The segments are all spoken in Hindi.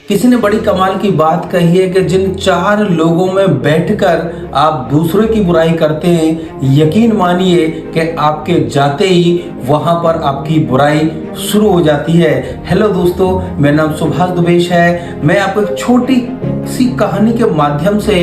किसी ने बड़ी कमाल की बात कही है कि जिन 4 लोगों में बैठकर आप दूसरों की बुराई करते हैं, यकीन मानिए कि आपके जाते ही वहां पर आपकी बुराई शुरू हो जाती है। हेलो दोस्तों, मेरा नाम सुभाष दुबेश है। मैं आपको एक छोटी सी कहानी के माध्यम से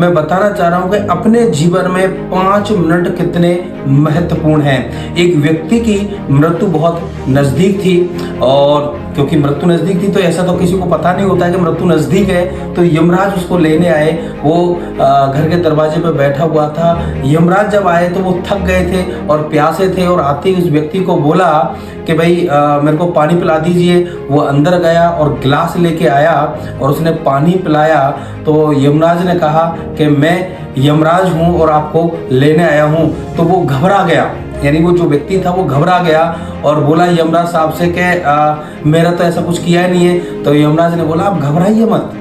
मैं बताना चाह रहा हूं कि अपने जीवन में 5 मिनट कितने महत्वपूर्ण हैं। एक व्यक्ति की मृत्यु बहुत नजदीक थी, और क्योंकि मृत्यु नजदीक थी तो ऐसा तो किसी को पता नहीं होता है कि मृत्यु नजदीक है। तो यमराज उसको लेने आए। वो घर के दरवाजे पे बैठा हुआ था। यमराज जब आए तो वो थक गए थे और प्यासे थे, और आते ही उस व्यक्ति को बोला कि भाई मेरे को पानी पिला दीजिए। वो अंदर गया और गिलास लेके आया और उसने पानी पिलाया। तो यमराज ने कहा कि मैं यमराज हूं और आपको लेने आया हूं। तो वो घबरा गया, यानी वो जो व्यक्ति था वो घबरा गया और बोला यमराज साहब से कि मेरा तो ऐसा कुछ किया ही नहीं है। तो यमराज ने बोला आप घबराइए मत,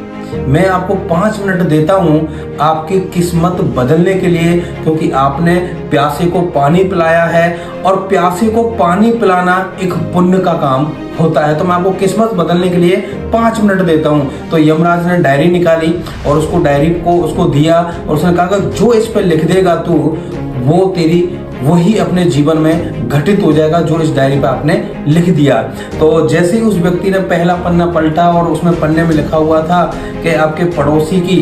मैं आपको 5 मिनट देता हूं आपकी किस्मत बदलने के लिए, क्योंकि आपने प्यासे को पानी पिलाया है और प्यासे को पानी पिलाना एक पुण्य का काम होता है। तो मैं आपको किस्मत बदलने के लिए 5 मिनट देता हूं। तो यमराज ने डायरी निकाली और उसको डायरी को उसको दिया और उसने कहा जो इस पे लिख देगा तू, वो तेरी वही अपने जीवन में घटित हो जाएगा जो इस डायरी पे आपने लिख दिया। तो जैसे ही उस व्यक्ति ने पहला पन्ना पलटा और उसमें पन्ने में लिखा हुआ था कि आपके पड़ोसी की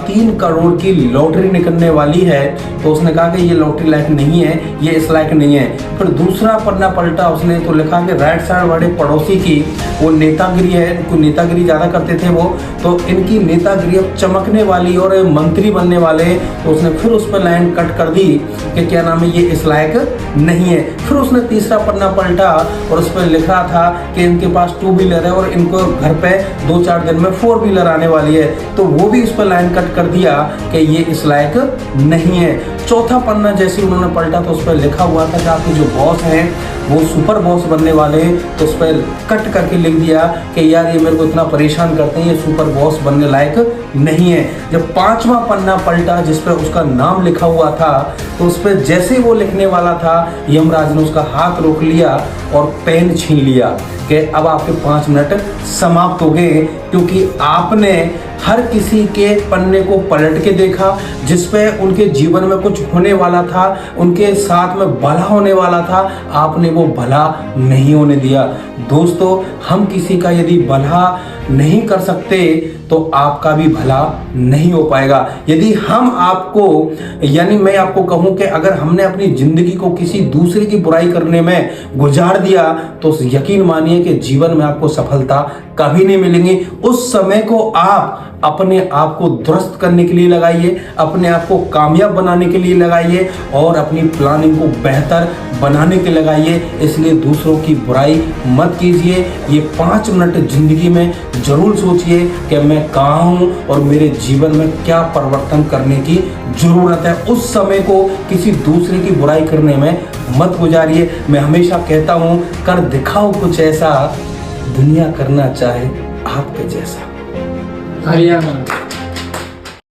3 करोड़ की लॉटरी निकलने वाली है, तो उसने कहा कि ये लॉटरी लायक नहीं है, ये इस लायक नहीं है। फिर दूसरा पन्ना पलटा उसने तो लिखा कि राइट साइड वाले पड़ोसी की वो नेतागिरी है, इनको नेतागिरी ज़्यादा करते थे वो, तो इनकी नेतागिरी अब चमकने वाली और मंत्री बनने वाले। तो उसने फिर उस पर लाइन कट कर दी कि क्या नाम है, ये इस लायक नहीं है। फिर उसने तीसरा पन्ना पलटा और उस पर लिखा था कि इनके पास 2 व्हीलर है और इनको घर पे 2-4 दिन में 4 व्हीलर आने वाली है। तो वो भी उस पर लाइन कट कर दिया कि ये इस लायक नहीं है। चौथा पन्ना जैसे उन्होंने पलटा तो उस पर लिखा हुआ था कि आपके जो बॉस हैं वो सुपर बॉस बनने वाले हैं। तो उस पर कट करके लिख दिया कि यार ये मेरे को इतना परेशान करते हैं, ये सुपर बॉस बनने लायक नहीं है। जब 5वां पन्ना पलटा जिस पर उसका नाम लिखा हुआ था, तो उस पर जैसे वो लिखने वाला था यमराज ने उसका हाथ रोक लिया और पेन छीन लिया कि अब आपके 5 मिनट समाप्त हो गए, क्योंकि आपने हर किसी के पन्ने को पलट के देखा जिसपे उनके जीवन में कुछ होने वाला था, उनके साथ में भला होने वाला था, आपने वो भला नहीं होने दिया। दोस्तों, हम किसी का यदि भला नहीं कर सकते तो आपका भी भला नहीं हो पाएगा। यदि हम आपको, यानी मैं आपको कहूं कि अगर हमने अपनी जिंदगी को किसी दूसरे की बुराई करने में गुजार दिया तो यकीन मानिए कि जीवन में आपको सफलता कभी नहीं मिलेंगी। उस समय को आप अपने आप को दुरुस्त करने के लिए लगाइए, अपने आप को कामयाब बनाने के लिए लगाइए और अपनी प्लानिंग को बेहतर बनाने के लिए लगाइए। इसलिए दूसरों की बुराई मत कीजिए। ये 5 मिनट जिंदगी में जरूर सोचिए कि मैं कहाँ हूँ और मेरे जीवन में क्या परिवर्तन करने की जरूरत है। उस समय को किसी दूसरे की बुराई करने में मत गुजारिए। मैं हमेशा कहता हूँ, कर दिखाओ कुछ ऐसा दुनिया करना चाहे आपके जैसा। हरियाणा।